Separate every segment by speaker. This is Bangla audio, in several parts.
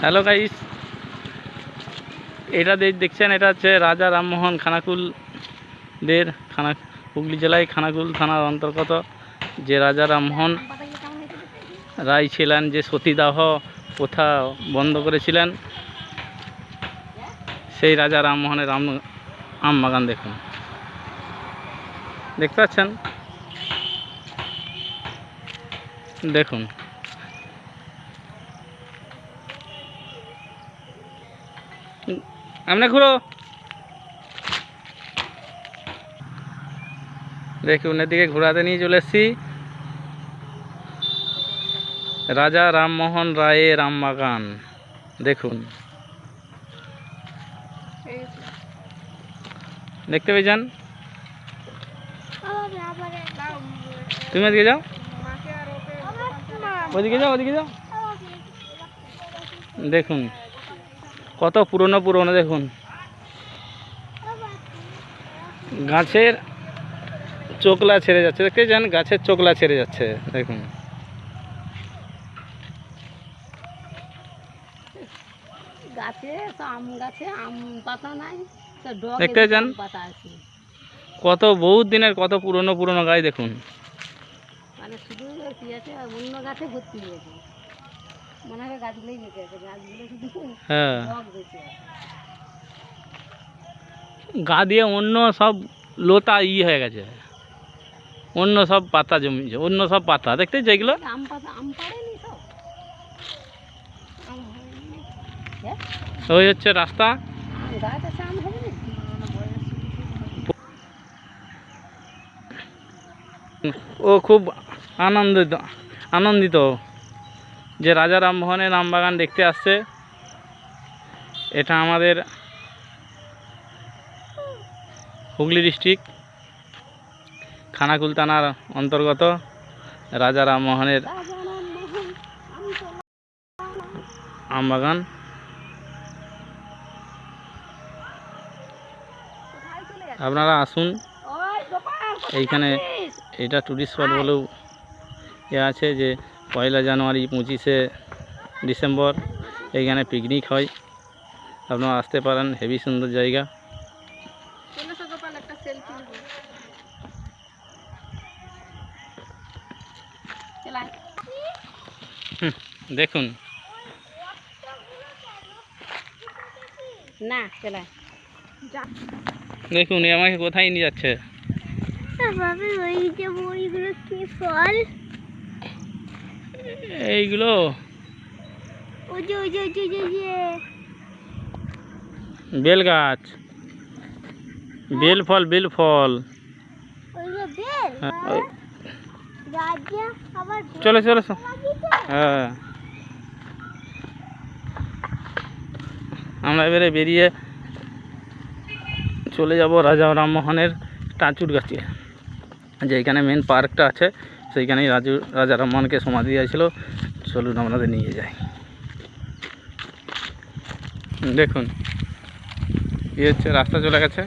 Speaker 1: হ্যালো গাইস, এটা দেখছেন, এটা হচ্ছে রাজা রামমোহন হুগলি জেলায় খানাকুল থানার অন্তর্গত যে রাজা রামমোহন রায় ছিলেন, যে সতীদাহ প্রথা বন্ধ করেছিলেন, সেই রাজা রামমোহনের আম বাগান দেখুন, দেখতে পাচ্ছেন, দেখুন। আপনি ঘুরো, দেখুন, এদিকে ঘোরাতে নিয়ে চলে এসেছি রাজা রামমোহন রায়ের আম বাগান। দেখুন, দেখতে পেয়েছেন? তুমি এদিকে যাও, ওদিকে যাও, ওদিকে যাও। দেখুন কত পুরনো পুরনো, দেখুন গাছের চোকলা ছেড়ে যাচ্ছে, দেখতে যান, গাছের চোকলা ছেড়ে যাচ্ছে, দেখুন। দেখতে যান, কত বহুত দিনের, কত পুরনো পুরনো গাছ, দেখুন। হ্যাঁ, গা দিয়ে অন্য সব লতা হয়ে গেছে, অন্য সব পাতা জমিছে, অন্য সব পাতা দেখতে যেগুলো ওই হচ্ছে রাস্তা। ও খুব আনন্দিত যে রাজা রামমোহনের আম বাগান দেখতে আসছে। এটা আমাদের হুগলি ডিস্ট্রিক্ট খানাকুল থানার অন্তর্গত রাজা রামমোহনের আম বাগান। আপনারা আসুন, এইখানে এটা টুরিস্ট স্পট বলেও আছে, যে 1 জানুয়ারি 25 ডিসেম্বর এইখানে পিকনিক হয়, আপনারা আসতে পারেন, হেভি সুন্দর জায়গা। দেখুন না, দেখুন এ আমাকে কোথায় নিয়ে যাচ্ছে। এইগুলো বেল গাছ, বেল ফল, বেল ফল। চলে চলে, হ্যাঁ, আমরা এবারে বেরিয়ে চলে যাব রাজা রামমোহনের স্ট্যাচুর কাছে, যেখানে মেন পার্কটা আছে, সেইখানেই রাজা রামমোহনকে সমাধি দিয়েছিল। চলুন আমাদের নিয়ে যাই। দেখুন হচ্ছে রাস্তা চলে গেছে,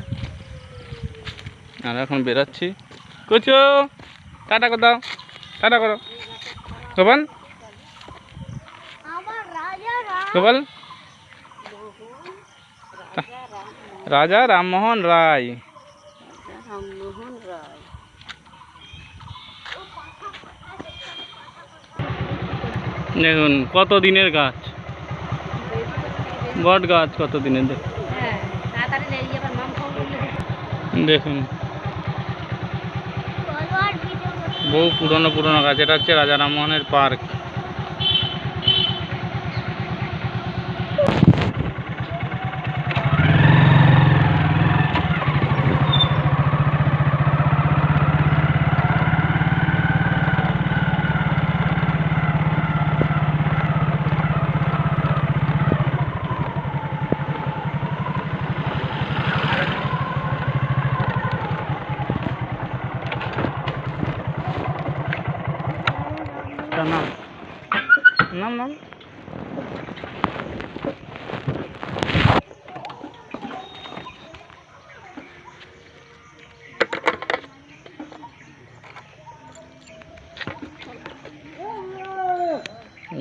Speaker 1: আর এখন বেরাচ্ছি। কুচু টাটা করে দাও, টাটা করো গোপাল, গোপাল। রাজা রামমোহন রায়, দেখুন কত দিনের গাছ, বট গাছ, কত দিনের, দেখুন বহু পুরনো পুরনো গাছ। এটা হচ্ছে রাজা রামমোহনের পার্ক। নাম নাম নাম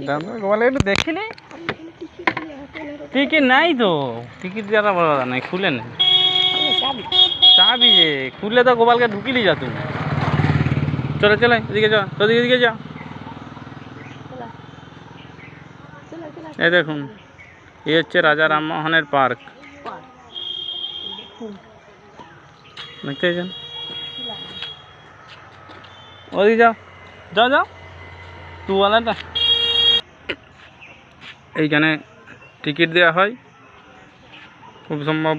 Speaker 1: দাদা গোপাল একটু দেখিনি। টিকিট নাই তো, টিকিট দেওয়াটা বড় কথা নাই, খুলে নেই চাবি যে খুললে তো গোপালকে ঢুকিলি যা তুমি। চলে চলে এদিকে যা, তোদিকে এদিকে যা। এই দেখুন, এই হচ্ছে রাজা রামমোহনের পার্ক, দেখতে পেয়েছেন? ওদিকে যাও, যাও যাও তুওয়ালাটা। এইখানে টিকিট দেওয়া হয়, খুব সম্ভব।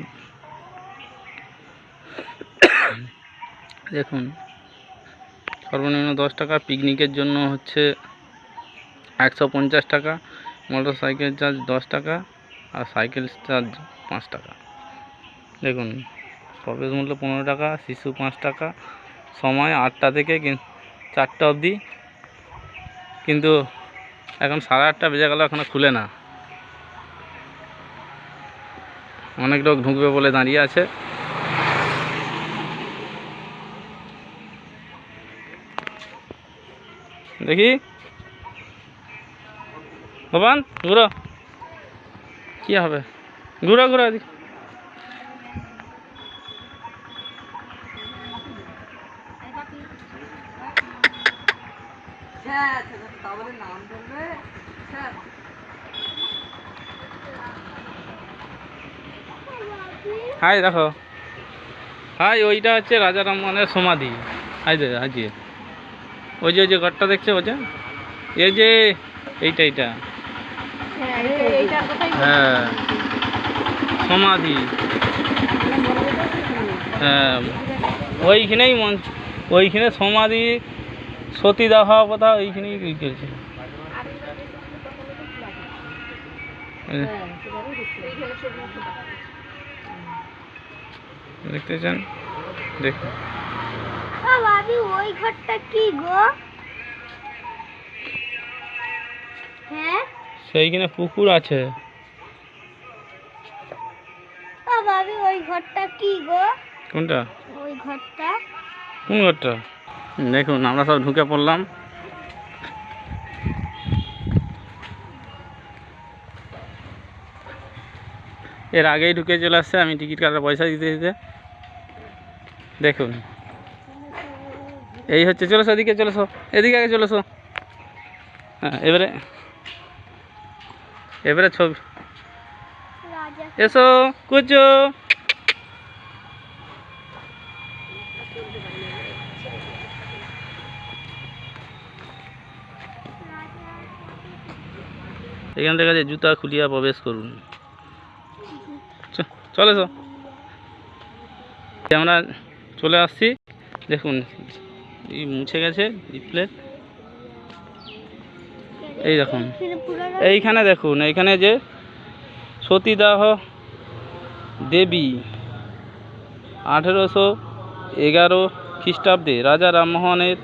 Speaker 1: দেখুন, সর্বনিম্ন 10 টাকা, পিকনিকের জন্য হচ্ছে 150 টাকা, মোটর সাইকেল চার্জ 10 টাকা, আর সাইকেল চার্জ 5 টাকা। দেখুন, প্রবেশ মূল্য 15 টাকা, শিশু 5 টাকা, সময় 8টা থেকে 4টা অবধি, কিন্তু এখন 8:30 বেজে গেল, এখনো খুলে না। অনেক লোক ঢুকবে বলে দাঁড়িয়ে আছে। দেখি ভবান, ঘুরো, কি হবে, ঘুরো ঘুরো এদিকে। হাই দেখো, হাই, ওইটা হচ্ছে রাজা রামমোহনের সমাধি। হাই দে হাজি, ওই যে ঘরটা দেখছে, ওই যে এই যে এইটা হ্যাঁ সমাধি, হ্যাঁ ওইখানেই ওইখানে সমাধি, সতীদাহ কথা ওইখানেই করেছে। দেখতে চান, দেখুন।
Speaker 2: ওই ঘরটা কি গো? হ্যাঁ,
Speaker 1: সেইখানে পুকুর আছে।
Speaker 2: ভাবি ওই ঘরটা কি গো?
Speaker 1: কোনটা?
Speaker 2: ওই ঘরটা।
Speaker 1: কোন ঘরটা? দেখুন, আমরা সব ঢুকে পড়লাম। এর আগেই ঢুকে চলে আসছে, আমি টিকিট কাটার পয়সা দিতে দিতে। দেখুন, এই হচ্ছে, চলেছো এদিকে, চলেছো এদিকে, আগে চলেছো। হ্যাঁ, এবারে ছবি, এসো কুচো। এখান থেকে যে জুতা খুলিয়া প্রবেশ করুন। চলেছো, আমরা চলে আসছি। দেখুন, এই মুছে গেছে ডিসপ্লে। এই দেখুন, এইখানে দেখুন, এইখানে যে সতীদাহ দেবী 1811 খ্রিস্টাব্দে রাজা রামমোহনের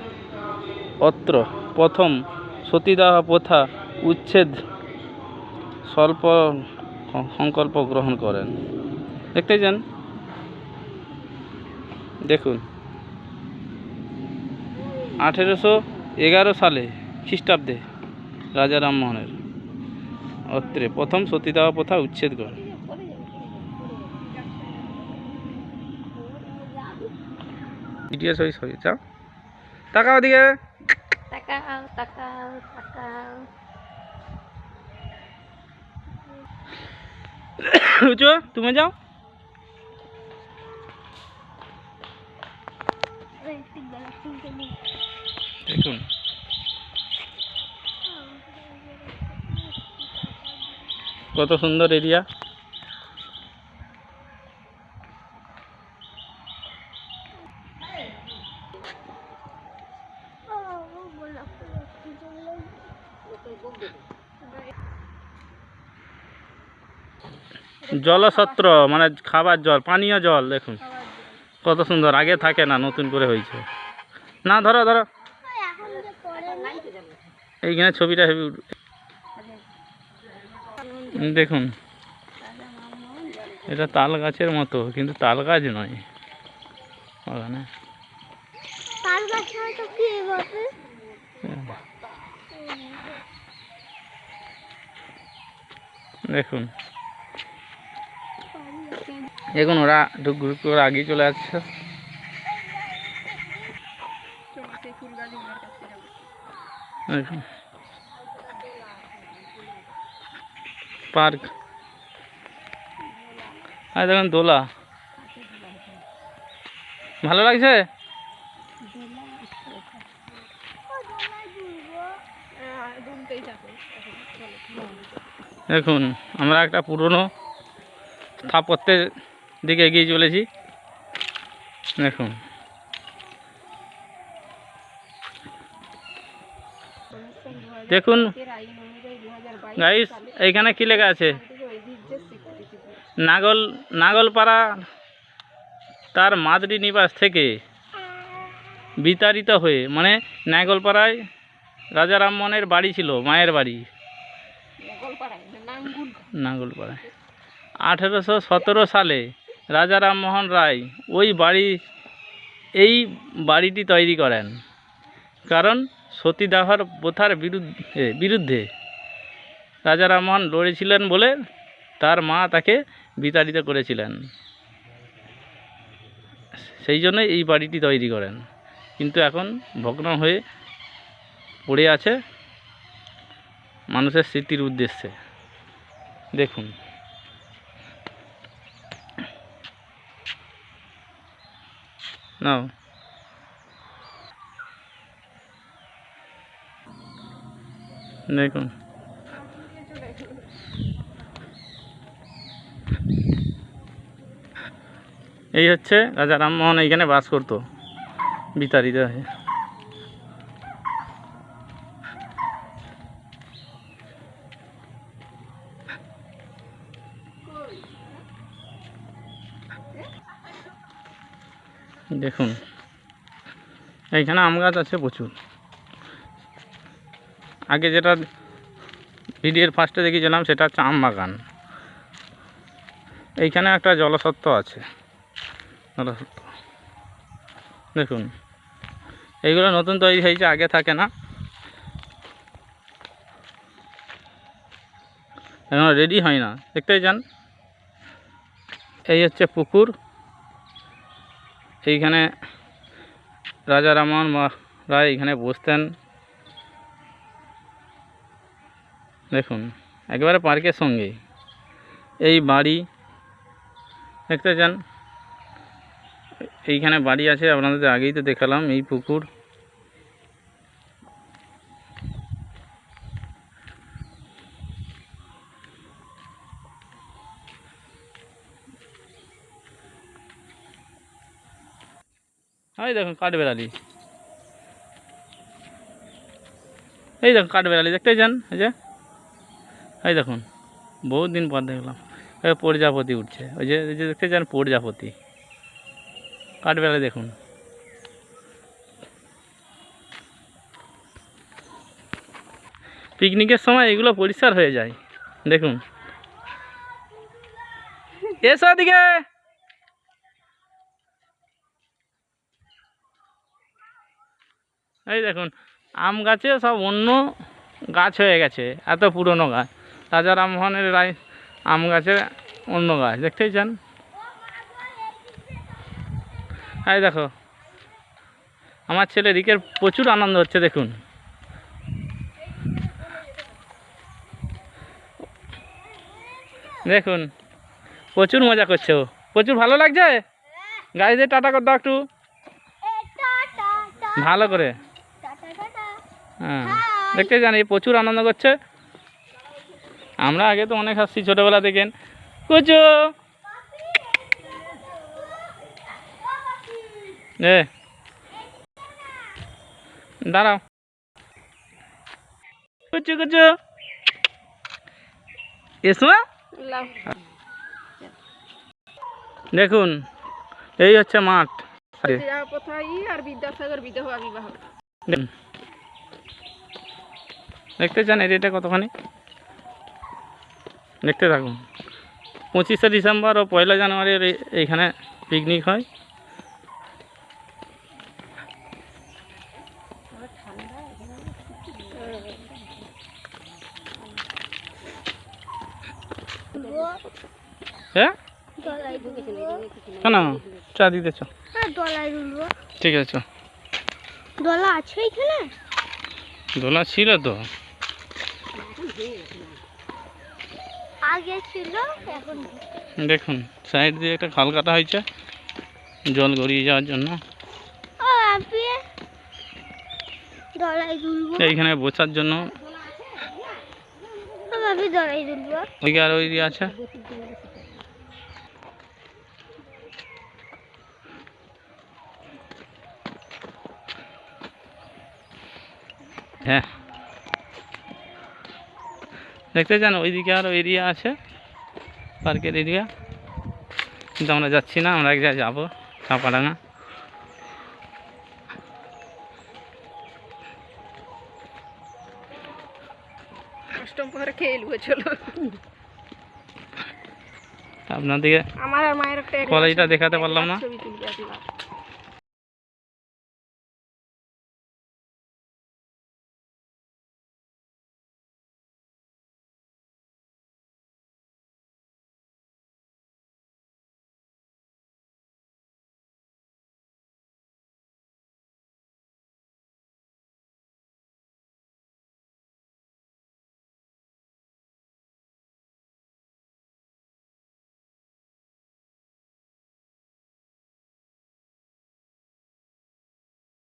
Speaker 1: অত্র প্রথম সতীদাহ প্রথা উচ্ছেদ স্বল্প সংকল্প গ্রহণ করেন। দেখতে যান, দেখুন 1811 সালে খ্রিস্টাব্দে রাজা রামমোহনের অত্রে প্রথম সতীদাহ প্রথা উচ্ছেদ করেন। ইতিহাস ওই সরি, যাও তাকাও দিকে,
Speaker 2: তাকাও তাকাও তাকাও।
Speaker 1: উঁচু, তুমি যাও। দেখুন, কত সুন্দর এরিয়া। জলছত্র মানে খাবার জল, পানীয় জল। দেখুন কত সুন্দর, আগে থাকে না, নতুন করে হয়েছে। না ধরো ধরো, এইখানে ছবিটা হেবি। দেখুন, এটা তাল গাছের মতো, কিন্তু তাল গাছ নয় বাগানে। দেখুন দেখুন ওরা ঢুক ঢুক করে আগেই চলে আসছে। দেখুন পার্ক, আর দেখুন দোলা, ভালো লাগছে। দেখুন আমরা একটা পুরনো স্থাপত্যের দিকে এগিয়ে চলেছি। দেখুন দেখুন গাইস, এইখানে কি লেখা আছে? নাগলপাড়া তার মাদরি নিবাস থেকে বিতাড়িত হয়ে, মানে নাগলপাড়ায় রাজা রামমোহনের বাড়ি ছিল, মায়ের বাড়ি নাগলপাড়ায়। 1817 সালে রাজা রামমোহন রায় এই বাড়িটি তৈরি করেন, কারণ সতীদাহর প্রথার বিরুদ্ধে রাজা রামমোহন লড়েছিলেন বলে তার মা তাকে বিতাড়িত করেছিলেন, সেই জন্য এই বাড়িটি তৈরি করেন। কিন্তু এখন ভগ্ন হয়ে পড়ে আছে মানুষের স্মৃতির উদ্দেশ্যে। দেখুন নাও, দেখুন এই হচ্ছে রাজা রামমোহন এইখানে বাস করতো বিতাড়িত হয়ে। দেখুন এইখানে আম গাছ আছে প্রচুর। আগে যেটা ভিডিওর ফার্স্টে দেখেছিলাম সেটা হচ্ছে আম বাগান। এইখানে একটা জলসত্ত্ব আছে, জলসত্ত্ব দেখুন। এইগুলো নতুন তৈরি হয়েছে, আগে থাকে না, এখন রেডি হয় না, দেখতেই যান। এই হচ্ছে পুকুর, এইখানে রাজা রামমোহন রায় এখানে বসতেন। দেখুন একেবারে পার্কের সঙ্গে এই বাড়ি, দেখতে চান এইখানে বাড়ি আছে, আপনাদের আগেই তো দেখালাম। এই পুকুর, এই দেখুন কাঠবেড়ালি, এই দেখুন কাঠবেড়ালি দেখতে চান। এই দেখুন বহুত দিন পর দেখলাম প্রজাপতি উঠছে, ওই যে দেখতে চান প্রজাপতি, কাঠবেড়ালি দেখুন। পিকনিকের সময় এগুলো পরিষ্কার হয়ে যায়। দেখুন এসো দিকে, এই দেখুন আম গাছে সব অন্য গাছ হয়ে গেছে, এত পুরনো গাছ। রাজা রামমোহনের রায় আম গাছে অন্য গাছ, দেখতেই চান। এই দেখো আমার ছেলে রিকের প্রচুর আনন্দ হচ্ছে, দেখুন দেখুন প্রচুর মজা করছে ও, প্রচুর ভালো লাগছে। গাড়িতে টাটা কর দাও একটু ভালো করে। হ্যাঁ দেখতে জানি প্রচুর আনন্দ করছে। আমরা আগে তো অনেক হাসছি ছোটোবেলা দেখেন। কুচু দাঁড়াও, কুচু কুচু এসো। দেখুন এই হচ্ছে মাঠ, দেখতে চান এরিয়াটা কতখানি, দেখতে থাকুন। 25শে ডিসেম্বর ও 1 জানুয়ারি এইখানে পিকনিক হয়। হ্যাঁ
Speaker 2: তলায় দুলবো।
Speaker 1: কেন চা দিতেছ?
Speaker 2: হ্যাঁ তলায় দুলবো।
Speaker 1: ঠিক আছে চ।
Speaker 2: দলা আছে এখানে?
Speaker 1: দোলা ছিল তো,
Speaker 2: আগে ছিল এখন নেই।
Speaker 1: দেখুন সাইড দিয়ে একটা খাল কাটা হয়েছে জল গড়িয়ে যাওয়ার জন্য।
Speaker 2: ও আপনি দলায় দুলবো।
Speaker 1: এইখানে বসার জন্য
Speaker 2: আমি দলায় দুলবো।
Speaker 1: ওইদিকে আর ওই দিয়ে আছে। হ্যাঁ দেখতে চান ওইদিকে আরও এরিয়া আছে, পার্কের এরিয়া, কিন্তু আমরা যাচ্ছি না, আমরা এক জায়গায় যাবো চাপাডাঙ্গা।
Speaker 3: অষ্টম প্রহরে খেয়ে এলবো চলো।
Speaker 1: আপনাদেরকে
Speaker 3: আমার আর মায়ের একটা
Speaker 1: কলেজটা দেখাতে পারলাম না।
Speaker 3: ছবি তুলবে একবার।